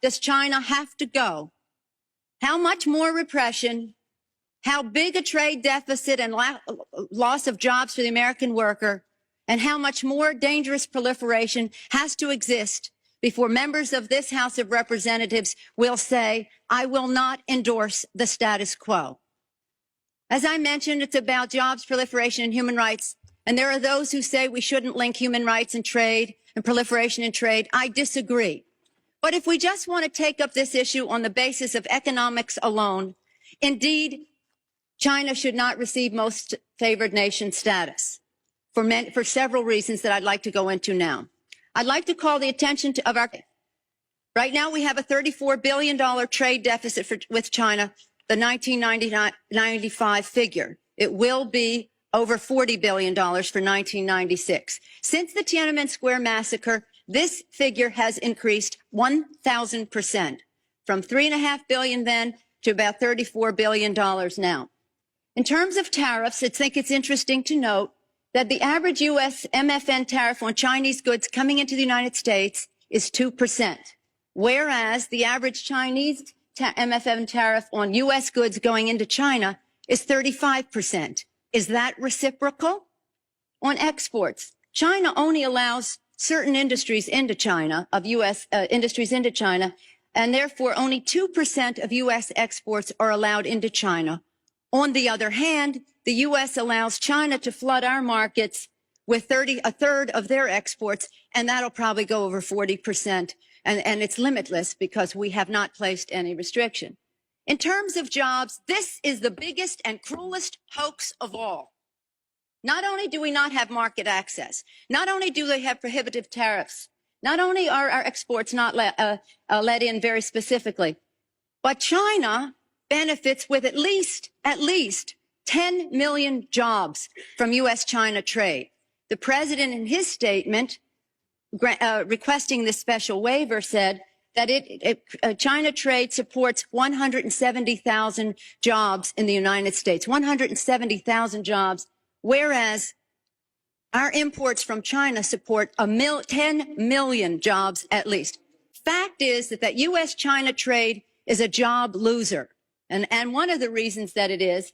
does China have to go? How much more repression? How big a trade deficit and loss of jobs for the American worker? And how much more dangerous proliferation has to exist before members of this House of Representatives will say, I will not endorse the status quo? As I mentioned, it's about jobs, proliferation, and human rights. And there are those who say we shouldn't link human rights and trade and proliferation and trade. I disagree. But if we just want to take up this issue on the basis of economics alone, indeed, China should not receive most favored nation status for several reasons that I'd like to go into now. I'd like to call the attention right now we have a $34 billion trade deficit with China, the 1995 figure. It will be over $40 billion for 1996. Since the Tiananmen Square massacre, this figure has increased 1,000%, from $3.5 billion then to about $34 billion now. In terms of tariffs, I think it's interesting to note that the average U.S. MFN tariff on Chinese goods coming into the United States is 2%, whereas the average Chinese MFN tariff on U.S. goods going into China is 35%. Is that reciprocal? On exports, China only allows certain industries into China, of U.S. Industries into China, and therefore only 2% of U.S. exports are allowed into China. On the other hand, the U.S. allows China to flood our markets with a third of their exports, and that'll probably go over 40%. And it's limitless because we have not placed any restriction. In terms of jobs, this is the biggest and cruelest hoax of all. Not only do we not have market access, not only do they have prohibitive tariffs, not only are our exports not let in very specifically, but China benefits with at least 10 million jobs from U.S.-China trade. The president in his statement requesting this special waiver said that China trade supports 170,000 jobs in the United States, 170,000 jobs, whereas our imports from China support 10 million jobs at least. Fact is that U.S.-China trade is a job loser. And one of the reasons that it is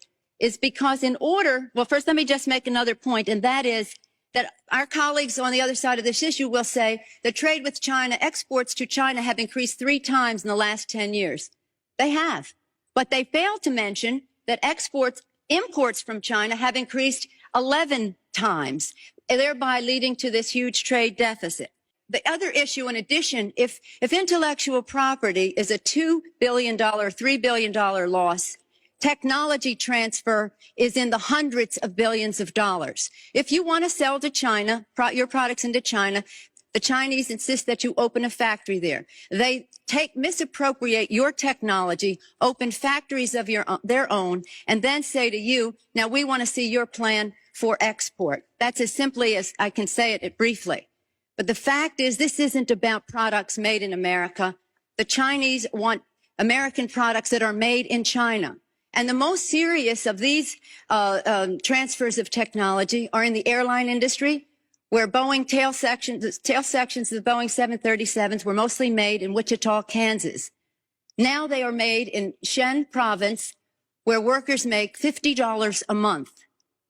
because well, first let me just make another point, and that is that our colleagues on the other side of this issue will say that trade with China, exports to China have increased 3 times in the last 10 years. They have. But they fail to mention that imports from China have increased 11 times, thereby leading to this huge trade deficit. The other issue, in addition, if intellectual property is a $2 billion, $3 billion loss, technology transfer is in the hundreds of billions of dollars. If you want to sell to China, your products into China, the Chinese insist that you open a factory there. They misappropriate your technology, open factories of their own, and then say to you, now we want to see your plan for export. That's as simply as I can say it briefly. But the fact is, this isn't about products made in America. The Chinese want American products that are made in China. And the most serious of these transfers of technology are in the airline industry, where Boeing tail sections of the Boeing 737s were mostly made in Wichita, Kansas. Now they are made in Shen province, where workers make $50 a month.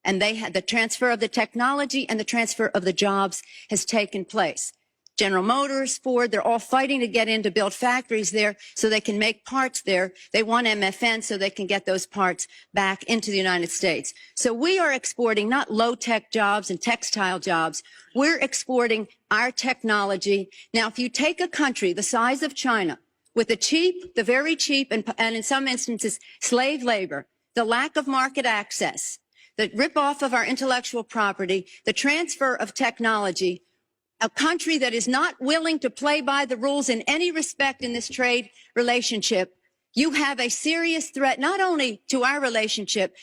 And the transfer of the technology and the transfer of the jobs has taken place. General Motors, Ford, they're all fighting to get in to build factories there so they can make parts there. They want MFN so they can get those parts back into the United States. So we are exporting not low-tech jobs and textile jobs. We're exporting our technology. Now, if you take a country the size of China with the very cheap, and in some instances, slave labor, the lack of market access, the rip-off of our intellectual property, the transfer of technology, a country that is not willing to play by the rules in any respect in this trade relationship, you have a serious threat not only to our relationship,